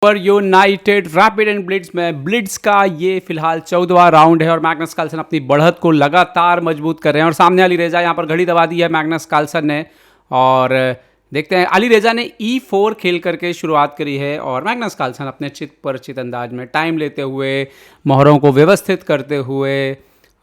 पर United rapid and Blitz में Blitz का ये फिलहाल 14वां राउंड है और मैग्नस कार्लसन अपनी बढ़त को लगातार मजबूत कर रहे हैं और सामने अली रेजा यहाँ पर घड़ी दबा दी है मैग्नस कार्लसन ने। और देखते हैं, अली रेजा ने E4 खेल करके शुरुआत करी है और मैग्नस कार्लसन अपने चित पर चित अंदाज में टाइम लेते हुए, मोहरों को व्यवस्थित करते हुए,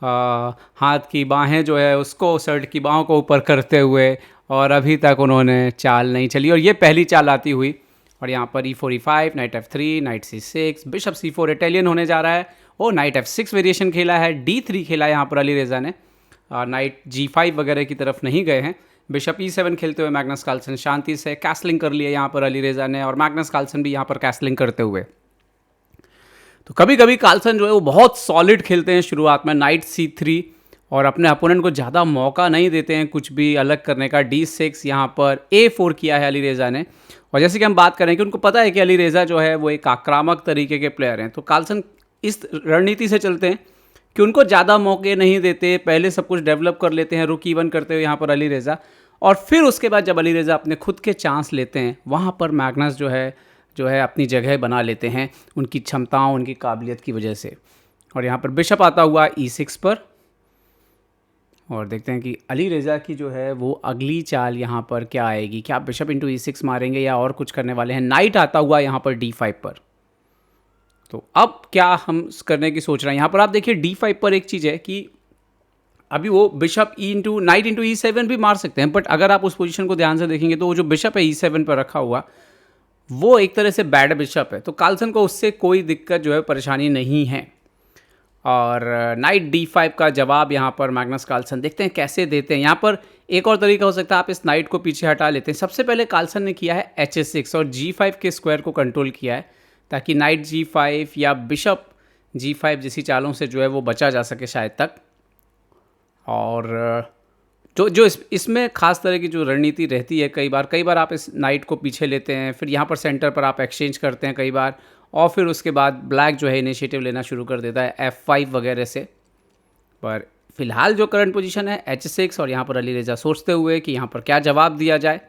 हाथ की बाहें जो है उसको शर्ट की बाहों को ऊपर करते हुए, और अभी तक उन्होंने चाल नहीं चली और ये पहली चाल आती हुई। और यहाँ पर E4 E5, night F3, night C6, bishop C4 Italian होने जा रहा है। ओ नाइट F6 वेरिएशन खेला है, D3 खेला है यहाँ पर अली रेजा ने, नाइट G5 वगैरह की तरफ नहीं गए हैं। बिशप E7 खेलते हुए मैग्नस कार्लसन शांति से कैसलिंग कर लिया यहाँ पर अली रेजा ने, और मैग्नस कार्लसन भी यहाँ पर कैसलिंग करते हुए। तो कभी कभी कार्लसन जो है वो बहुत सॉलिड खेलते हैं शुरुआत में, नाइट C3, और अपने अपोनेंट को ज़्यादा मौका नहीं देते हैं कुछ भी अलग करने का। D6 यहाँ पर A4 किया है अली रेजा ने, और जैसे कि हम बात करें कि उनको पता है कि अली रेजा जो है वो एक आक्रामक तरीके के प्लेयर हैं, तो कार्लसन इस रणनीति से चलते हैं कि उनको ज़्यादा मौके नहीं देते, पहले सब कुछ डेवलप कर लेते हैं रुक E1 करते हुए यहाँ पर अली रेजा, और फिर उसके बाद जब अली रेजा अपने खुद के चांस लेते हैं वहाँ पर मैग्नस जो है अपनी जगह बना लेते हैं उनकी क्षमताओं, उनकी काबिलियत की वजह से। और यहाँ पर बिशप आता हुआ E6 पर, और देखते हैं कि अली रेजा की जो है वो अगली चाल यहाँ पर क्या आएगी, क्या बिशप इंटू E6 मारेंगे या और कुछ करने वाले हैं। नाइट आता हुआ यहाँ पर D5 पर, तो अब क्या हम करने की सोच रहे हैं यहाँ पर। आप देखिए D5 पर एक चीज़ है कि अभी वो बिशप नाइट इंटू E7 भी मार सकते हैं, बट अगर आप उस पोजीशन को ध्यान से देखेंगे तो वो जो बिशप है E7 पर रखा हुआ वो एक तरह से बैड बिशप है, तो कार्लसन को उससे कोई दिक्कत जो है परेशानी नहीं है। और नाइट D5 का जवाब यहाँ पर मैग्नस कार्लसन देखते हैं कैसे देते हैं। यहाँ पर एक और तरीका हो सकता है, आप इस नाइट को पीछे हटा लेते हैं। सबसे पहले कार्लसन ने किया है H6 और G5 के स्क्वायर को कंट्रोल किया है ताकि नाइट G5 या बिशप G5 जैसी चालों से जो है वो बचा जा सके शायद तक। और जो इसमें खास तरह की जो रणनीति रहती है, कई बार आप इस नाइट को पीछे लेते हैं, फिर यहाँ पर सेंटर पर आप एक्सचेंज करते हैं कई बार, और फिर उसके बाद ब्लैक जो है इनिशिएटिव लेना शुरू कर देता है F5 वगैरह से। पर फिलहाल जो करंट पोजीशन है H6, और यहाँ पर अली रेजा सोचते हुए कि यहाँ पर क्या जवाब दिया जाए।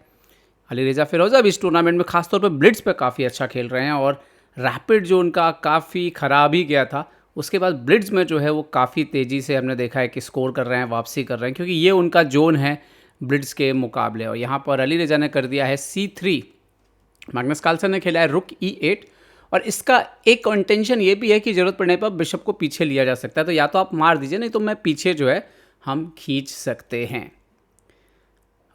अली रेजा फिरोजा भी इस टूर्नामेंट में खासतौर पर ब्लिट्स पे काफ़ी अच्छा खेल रहे हैं, और रैपिड जो उनका काफ़ी ख़राब ही गया था, उसके बाद ब्लिट्स में जो है वो काफ़ी तेज़ी से हमने देखा है कि स्कोर कर रहे हैं, वापसी कर रहे हैं, क्योंकि ये उनका जोन है ब्लिट्स के मुकाबले। और यहाँ पर अली रेजा ने कर दिया है C3, मैग्नस कार्लसन ने खेला है रुक E8, और इसका एक इंटेंशन ये भी है कि ज़रूरत पड़ने पर बिशप को पीछे लिया जा सकता है, तो या तो आप मार दीजिए, नहीं तो मैं पीछे जो है हम खींच सकते हैं।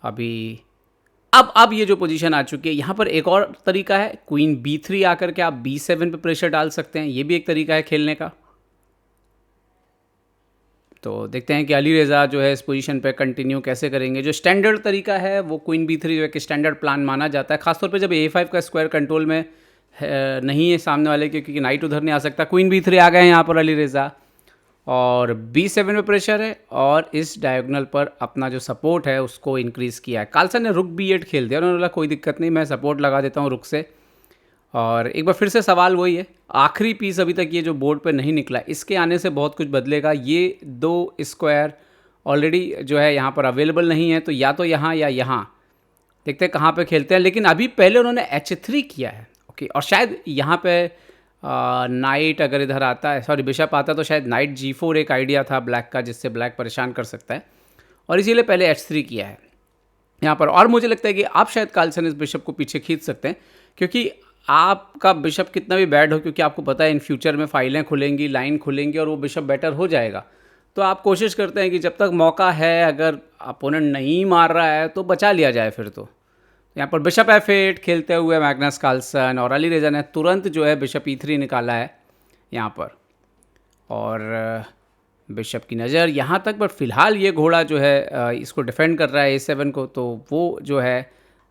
अब ये जो पोजीशन आ चुकी है, यहाँ पर एक और तरीका है, क्वीन B3 आकर के आप B7 पे प्रेशर डाल सकते हैं, ये भी एक तरीका है खेलने का। तो देखते हैं कि अली रेजा जो है इस पोजीशन पे कंटिन्यू कैसे करेंगे। जो स्टैंडर्ड तरीका है वो क्वीन B3 जो है कि स्टैंडर्ड प्लान माना जाता है, खासतौर पे जब A5 का स्क्वायर कंट्रोल में नहीं है सामने वाले के, क्योंकि नाइट उधर नहीं आ सकता। क्वीन B3 आ गए हैं यहाँ पर अली रेजा, और B7 में प्रेशर है, और इस डायगोनल पर अपना जो सपोर्ट है उसको इंक्रीज़ किया है। कार्लसन ने रुक B8 खेल दिया, उन्होंने बोला कोई दिक्कत नहीं, मैं सपोर्ट लगा देता हूँ रुक से। और एक बार फिर से सवाल वही है, आखिरी पीस अभी तक ये जो बोर्ड पे नहीं निकला, इसके आने से बहुत कुछ बदलेगा। ये दो स्क्वायर ऑलरेडी जो है यहाँ पर अवेलेबल नहीं है, तो या तो यहाँ या यहाँ, देखते हैं कहाँ पे खेलते हैं। लेकिन अभी पहले उन्होंने H3 किया है, ओके, और शायद यहाँ पे नाइट अगर इधर आता है, सॉरी बिशप आता है, तो शायद नाइट G4 एक आइडिया था ब्लैक का जिससे ब्लैक परेशान कर सकता है, और इसीलिए पहले H3 किया है यहाँ पर। और मुझे लगता है कि आप शायद कार्लसन इस बिशप को पीछे खींच सकते हैं, क्योंकि आपका बिशप कितना भी बैड हो, क्योंकि आपको पता है इन फ्यूचर में फाइलें खुलेंगी, लाइन खुलेंगी, और वो बिशप बेटर हो जाएगा। तो आप कोशिश करते हैं कि जब तक मौका है, अगर अपोनेंट नहीं मार रहा है तो बचा लिया जाए फिर। तो यहाँ पर बिशप F8 खेलते हुए मैग्नस कार्लसन, और अली रेजा ने तुरंत जो है बिशप E3 निकाला है यहाँ पर, और बिशप की नज़र यहाँ तक। बट फिलहाल ये घोड़ा जो है इसको डिफेंड कर रहा है A7 को, तो वो जो है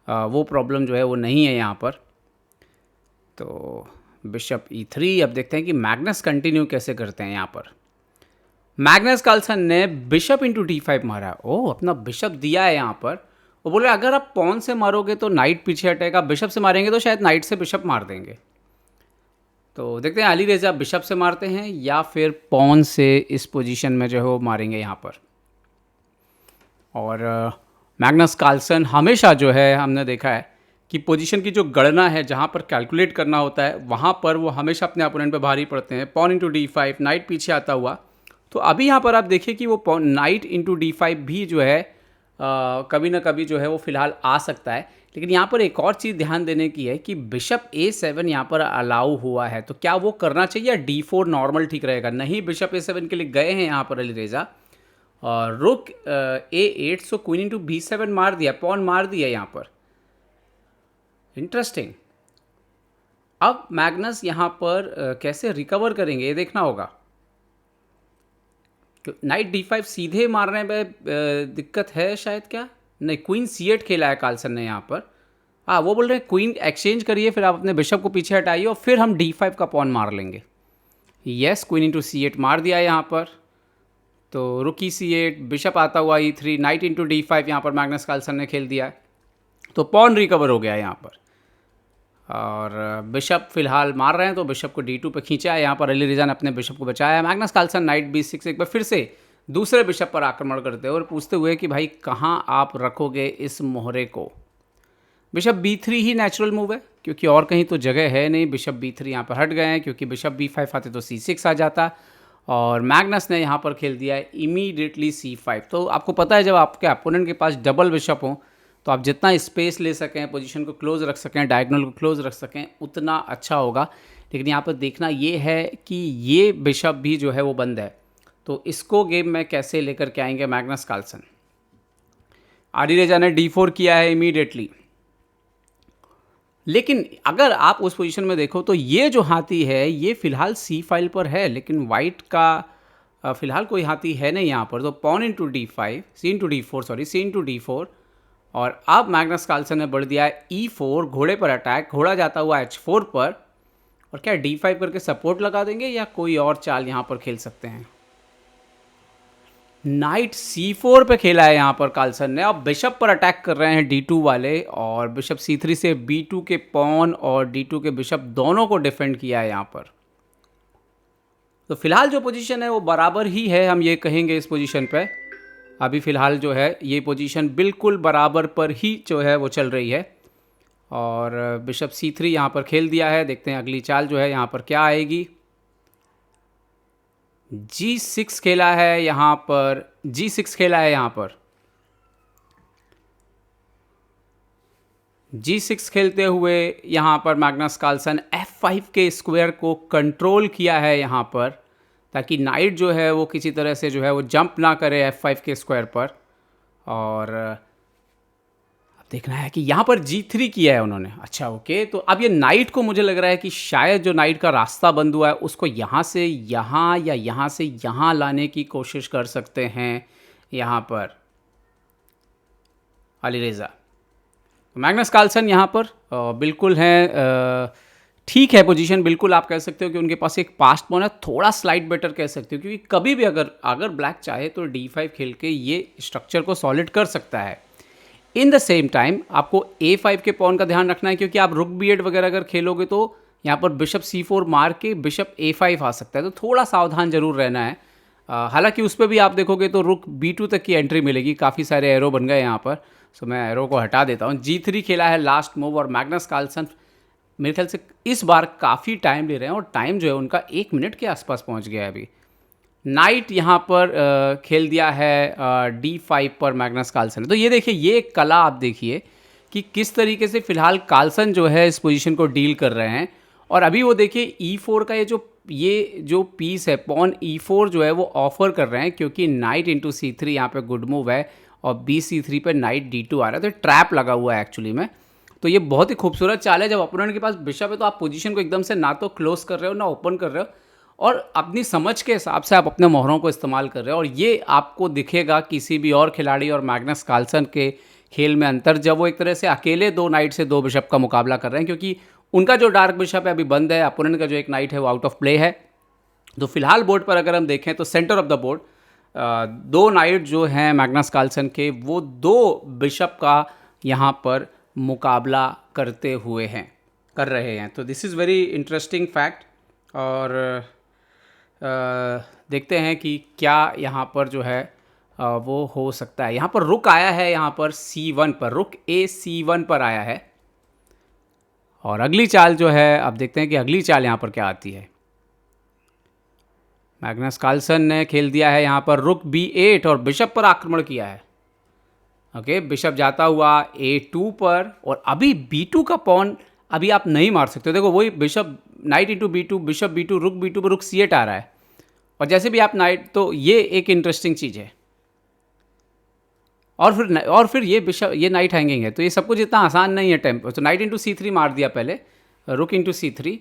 वो प्रॉब्लम जो है वो नहीं है यहाँ पर। तो बिशप E3, अब देखते हैं कि मैग्नस कंटिन्यू कैसे करते हैं। यहाँ पर मैग्नस कार्लसन ने बिशप इंटू D5 मारा, ओह अपना बिशप दिया है यहाँ पर। वो बोले अगर आप पॉन से मारोगे तो नाइट पीछे हटेगा, बिशप से मारेंगे तो शायद नाइट से बिशप मार देंगे। तो देखते हैं अली रेजा बिशप से मारते हैं या फिर पॉन से इस पोजीशन में जो है वो मारेंगे यहाँ पर। और मैग्नस कार्लसन हमेशा जो है हमने देखा है कि पोजीशन की जो गणना है, जहाँ पर कैलकुलेट करना होता है, वहाँ पर वो हमेशा अपने अपोनेंट पे भारी पड़ते हैं। पॉन इंटू D5, नाइट पीछे आता हुआ। तो अभी यहाँ पर आप देखिए कि वो नाइट इंटू D5 भी जो है कभी ना कभी जो है वो फिलहाल आ सकता है। लेकिन यहाँ पर एक और चीज़ ध्यान देने की है कि बिशप A7 यहाँ पर अलाउ हुआ है, तो क्या वो करना चाहिए या D4 नॉर्मल ठीक रहेगा? नहीं, बिशप A7 के लिए गए हैं यहाँ पर अली रेजा, और रुक A8, सो क्वीन इंटू B7 मार दिया, पॉन मार दिया यहाँ पर। इंटरेस्टिंग। अब मैग्नस यहाँ पर कैसे रिकवर करेंगे ये देखना होगा। नाइट D5 सीधे मारने में दिक्कत है शायद, क्या नहीं, क्वीन C8 खेला है कार्लसन ने यहाँ पर। हाँ, वो बोल रहे हैं क्वीन एक्सचेंज करिए, फिर आप अपने बिशप को पीछे हटाइए और फिर हम D5 का पॉन मार लेंगे। यस, क्वीन इंटू C8 मार दिया यहाँ पर। तो रुकी C8, बिशप आता हुआ E3, नाइट इंटू D5 यहाँ पर मैग्नस कार्लसन ने खेल दिया है, तो पॉन रिकवर हो गया यहाँ पर। और बिशप फिलहाल मार रहे हैं, तो बिशप को D2 पे खींचा है यहाँ पर, अली रेजा ने अपने बिशप को बचाया है। मैग्नस कार्लसन नाइट B6 एक बार फिर से दूसरे बिशप पर आक्रमण करते हुए और पूछते हुए कि भाई कहाँ आप रखोगे इस मोहरे को। बिशप B3 ही नेचुरल मूव है, क्योंकि और कहीं तो जगह है नहीं। बिशप B3 यहाँ पर हट गए हैं, क्योंकि बिशप B5 आते तो C6 आ जाता, और मैग्नस ने यहाँ पर खेल दिया है इमीडिएटली C5। तो आपको पता है, जब आपके अपोनेंट के पास डबल बिशप हो तो आप जितना स्पेस ले सकें, पोजीशन को क्लोज रख सकें, डायगोनल को क्लोज रख सकें, उतना अच्छा होगा। लेकिन यहाँ पर देखना ये है कि ये बिशप भी जो है वो बंद है, तो इसको गेम में कैसे लेकर के आएंगे मैग्नस कार्लसन। अली रेजा ने D4 किया है इमीडिएटली। लेकिन अगर आप उस पोजीशन में देखो तो ये जो हाथी है ये फिलहाल C फाइल पर है, लेकिन वाइट का फिलहाल कोई हाथी है नहीं यहाँ पर। तो pawn into D5, C into D4, sorry C into D4, और अब मैग्नस कार्लसन ने बढ़ दिया है E4, घोड़े पर अटैक, घोड़ा जाता हुआ H4 पर, और क्या D5 करके सपोर्ट लगा देंगे या कोई और चाल यहाँ पर खेल सकते हैं? नाइट C4 पे खेला है यहाँ पर कार्लसन ने। अब बिशप पर अटैक कर रहे हैं D2 वाले, और बिशप C3 से B2 के पॉन और D2 के बिशप दोनों को डिफेंड किया है यहाँ पर। तो फिलहाल जो पोजीशन है वो बराबर ही है, हम ये कहेंगे इस पोजीशन पे। अभी फ़िलहाल जो है ये पोजीशन बिल्कुल बराबर पर ही जो है वो चल रही है, और बिशप C3 यहाँ पर खेल दिया है। देखते हैं अगली चाल जो है यहाँ पर क्या आएगी। G6 खेला है यहाँ पर, G6 खेला है यहाँ पर। G6 खेलते हुए यहाँ पर मैग्नस कार्लसन F5 के स्क्वायर को कंट्रोल किया है यहाँ पर, ताकि नाइट जो है वो किसी तरह से जो है वो जंप ना करे F5 के स्क्वायर पर। और अब देखना है कि यहाँ पर G3 किया है उन्होंने। अच्छा, ओके, तो अब ये नाइट को मुझे लग रहा है कि शायद जो नाइट का रास्ता बंद हुआ है उसको यहाँ से यहाँ या यहाँ से यहाँ लाने की कोशिश कर सकते हैं यहाँ पर अली रेजा। मैग्नस कार्लसन यहाँ पर बिल्कुल हैं, ठीक है पोजीशन, बिल्कुल आप कह सकते हो कि उनके पास एक पास्ट पॉन है, थोड़ा स्लाइड बेटर कह सकते हो, क्योंकि कभी भी अगर ब्लैक चाहे तो D5 खेल के ये स्ट्रक्चर को सॉलिड कर सकता है। इन द सेम टाइम आपको A5 के पॉन का ध्यान रखना है, क्योंकि आप रुक B8 वगैरह अगर खेलोगे तो यहाँ पर बिशप C4 मार के बिशप A5 आ सकता है, तो थोड़ा सावधान जरूर रहना है। हालांकि उस पर भी आप देखोगे तो रुक B2 तक की एंट्री मिलेगी, काफ़ी सारे एरो बन गए यहाँ पर, सो मैं एरो को हटा देता हूँ। G3 खेला है लास्ट मूव, और मैग्नस कार्लसन मेरे ख्याल से इस बार काफ़ी टाइम ले रहे हैं, और टाइम जो है उनका 1 मिनट के आसपास पहुँच गया है अभी। नाइट यहाँ पर खेल दिया है D5 पर मैग्नस कार्लसन। तो ये देखिए, ये एक कला आप देखिए कि किस तरीके से फिलहाल कार्लसन जो है इस पोजीशन को डील कर रहे हैं। और अभी वो देखिए E4 का ये जो पीस है, पॉन E4 जो है वो ऑफर कर रहे हैं, क्योंकि नाइट इंटू C3 यहाँ पे गुड मूव है, और BC3 पे नाइट D2 आ रहा है, तो ट्रैप लगा हुआ है एक्चुअली में। तो ये बहुत ही खूबसूरत चाल है। जब अपोनेंट के पास बिशप है तो आप पोजीशन को एकदम से ना तो क्लोज कर रहे हो ना ओपन कर रहे हो, और अपनी समझ के हिसाब से आप अपने मोहरों को इस्तेमाल कर रहे हो। और ये आपको दिखेगा किसी भी और खिलाड़ी और मैग्नस कार्लसन के खेल में अंतर, जब वो एक तरह से अकेले 2 नाइट से 2 बिशप का मुकाबला कर रहे हैं, क्योंकि उनका जो डार्क बिशप है अभी बंद है, अपोनेंट का जो एक नाइट है वो आउट ऑफ प्ले है। तो फिलहाल बोर्ड पर अगर हम देखें तो centre of the board 2 night जो हैं मैग्नस कार्लसन के, वो 2 बिशप का यहाँ पर मुकाबला कर रहे हैं। तो this is very interesting fact, और देखते हैं कि क्या यहाँ पर जो है वो हो सकता है। यहाँ पर रुक आया है, यहाँ पर C1 पर रुक A C1 पर आया है, और अगली चाल जो है, अब देखते हैं कि अगली चाल यहाँ पर क्या आती है। मैग्नस कार्लसन ने खेल दिया है यहाँ पर रुक B8 और बिशप पर आक्रमण किया है। ओके, बिशप जाता हुआ A2 पर, और अभी B2 का पॉन अभी आप नहीं मार सकते हो। देखो वही bishop, night into B2, bishop B2, रुक B2 पर रुक C8 आ रहा है, और जैसे भी आप नाइट, तो ये एक इंटरेस्टिंग चीज़ है। और फिर ये बिशप, ये नाइट हैंगिंग है, तो ये सब कुछ इतना आसान नहीं है टेम्पो। तो नाइट इंटू C3 मार दिया पहले, rook into C3,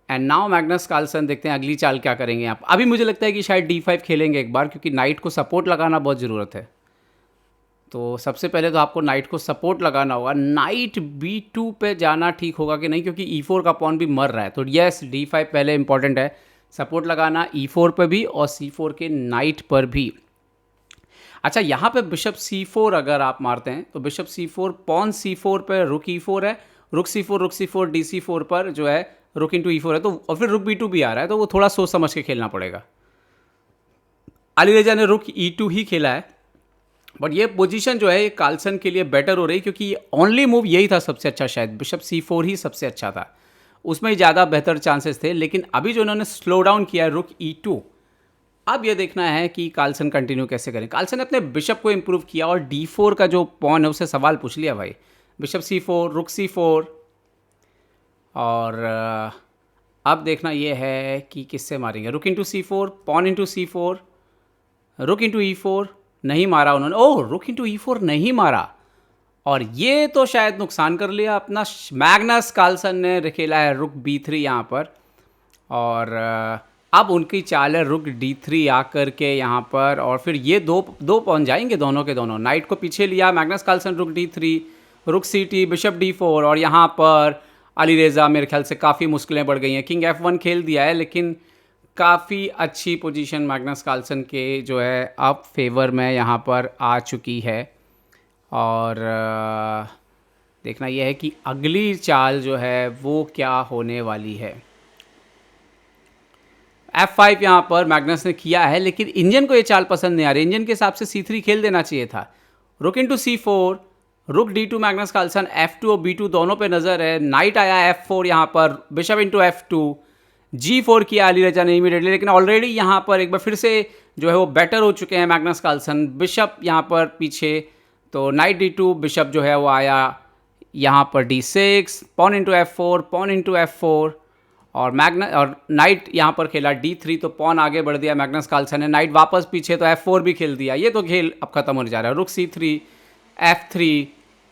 and now Magnus Carlsen देखते हैं अगली चाल क्या करेंगे आप। अभी मुझे लगता है कि शायद D5 खेलेंगे एक बार, क्योंकि नाइट को सपोर्ट लगाना बहुत ज़रूरत है। तो सबसे पहले तो आपको नाइट को सपोर्ट लगाना होगा। नाइट B2 पे जाना ठीक होगा कि नहीं, क्योंकि E4 का पॉन भी मर रहा है। तो यस, D5 पहले इंपॉर्टेंट है, सपोर्ट लगाना E4 पे भी और C4 के नाइट पर भी। अच्छा, यहाँ पे बिशप C4 अगर आप मारते हैं तो बिशप C4, पॉन C4 पे रुक E4 है, रुक C4 DC4 पर जो है रुक इंटू E4 है, तो और फिर रुक B2 भी आ रहा है, तो वो थोड़ा सोच समझ के खेलना पड़ेगा। अलीरेजा ने रुक E2 ही खेला है, बट ये पोजीशन जो है ये कार्लसन के लिए बेटर हो रही, क्योंकि ओनली मूव यही था सबसे अच्छा, शायद बिशप C4 ही सबसे अच्छा था, उसमें ही ज़्यादा बेहतर चांसेस थे। लेकिन अभी जो उन्होंने स्लो डाउन किया है रुक E2, अब ये देखना है कि कार्लसन कंटिन्यू कैसे करें। कार्लसन ने अपने बिशप को इंप्रूव किया और D4 का जो पॉन है उससे सवाल पूछ लिया भाई। बिशप C4, रुक C4, और अब देखना ये है कि किससे मारेंगे। रुक into C4, pawn into C4, रुक इंटू E4, नहीं मारा उन्होंने। ओह, रुक इंटू E4 नहीं मारा, और ये तो शायद नुकसान कर लिया अपना। मैग्नस कार्लसन ने खेला है रुक B3 यहाँ पर, और अब उनकी चाल है रुक D3 आकर के यहाँ पर, और फिर ये दो पॉन जाएंगे दोनों के दोनों। नाइट को पीछे लिया मैग्नस कार्लसन, रुक D3, रुक CT, बिशप D4, और यहाँ पर अलीरेजा मेरे ख्याल से काफ़ी मुश्किलें बढ़ गई हैं। किंग F1 खेल दिया है, लेकिन काफ़ी अच्छी पोजीशन मैग्नस कार्लसन के जो है अब फेवर में यहाँ पर आ चुकी है। और देखना यह है कि अगली चाल जो है वो क्या होने वाली है। F5 यहाँ पर मैग्नस ने किया है, लेकिन इंजन को ये चाल पसंद नहीं आ रही। इंजन के हिसाब से C3 खेल देना चाहिए था। रुक इंटू C4, रुक D2 मैग्नस कार्लसन, F2 और B2 दोनों पे नज़र है। नाइट आया F4 यहाँ पर, बिशप इंटू F2, G4 किया अलीरेजा ने इमीडिएटली, लेकिन ऑलरेडी यहाँ पर एक बार फिर से जो है वो बेटर हो चुके हैं मैग्नस कार्लसन। बिशप यहाँ पर पीछे, तो नाइट D2, बिशप जो है वो आया यहाँ पर D6, pawn into F4, pawn into F4, और नाइट यहाँ पर खेला D3, तो पॉन आगे बढ़ दिया मैग्नस कार्लसन ने। नाइट वापस पीछे, तो F4 भी खेल दिया। ये तो खेल अब खत्म होने जा रहा है। रुक C3, F3,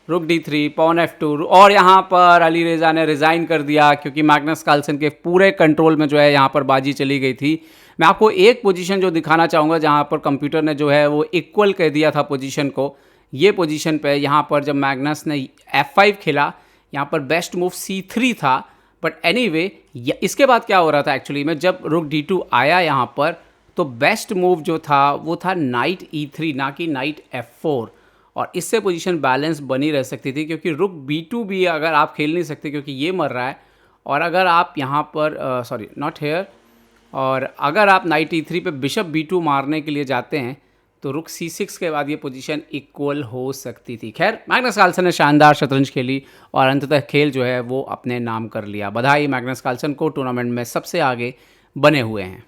रुक D3, पॉन F2, और यहाँ पर अलीरेजा ने रिज़ाइन कर दिया, क्योंकि मैग्नस कार्लसन के पूरे कंट्रोल में जो है यहाँ पर बाजी चली गई थी। मैं आपको एक पोजीशन जो दिखाना चाहूँगा जहाँ पर कंप्यूटर ने जो है वो इक्वल कह दिया था पोजीशन को। ये पोजीशन पे यहाँ पर जब मैग्नस ने F5 खेला, यहाँ पर बेस्ट मूव C3 था, बट एनीवे इसके बाद क्या हो रहा था एक्चुअली में, जब रुक D2 आया यहाँ पर, तो बेस्ट मूव जो था वो था नाइट E3, ना कि नाइट F4, और इससे पोजीशन बैलेंस बनी रह सकती थी, क्योंकि रुक B2 भी अगर आप खेल नहीं सकते क्योंकि ये मर रहा है, और अगर आप यहाँ पर सॉरी नॉट हेयर, और अगर आप नाइट E3 पे बिशप B2 मारने के लिए जाते हैं तो रुक C6 के बाद ये पोजीशन इक्वल हो सकती थी। खैर, मैग्नस कार्लसन ने शानदार शतरंज खेली और अंततः खेल जो है वो अपने नाम कर लिया। बधाई मैग्नस कार्लसन को, टूर्नामेंट में सबसे आगे बने हुए हैं।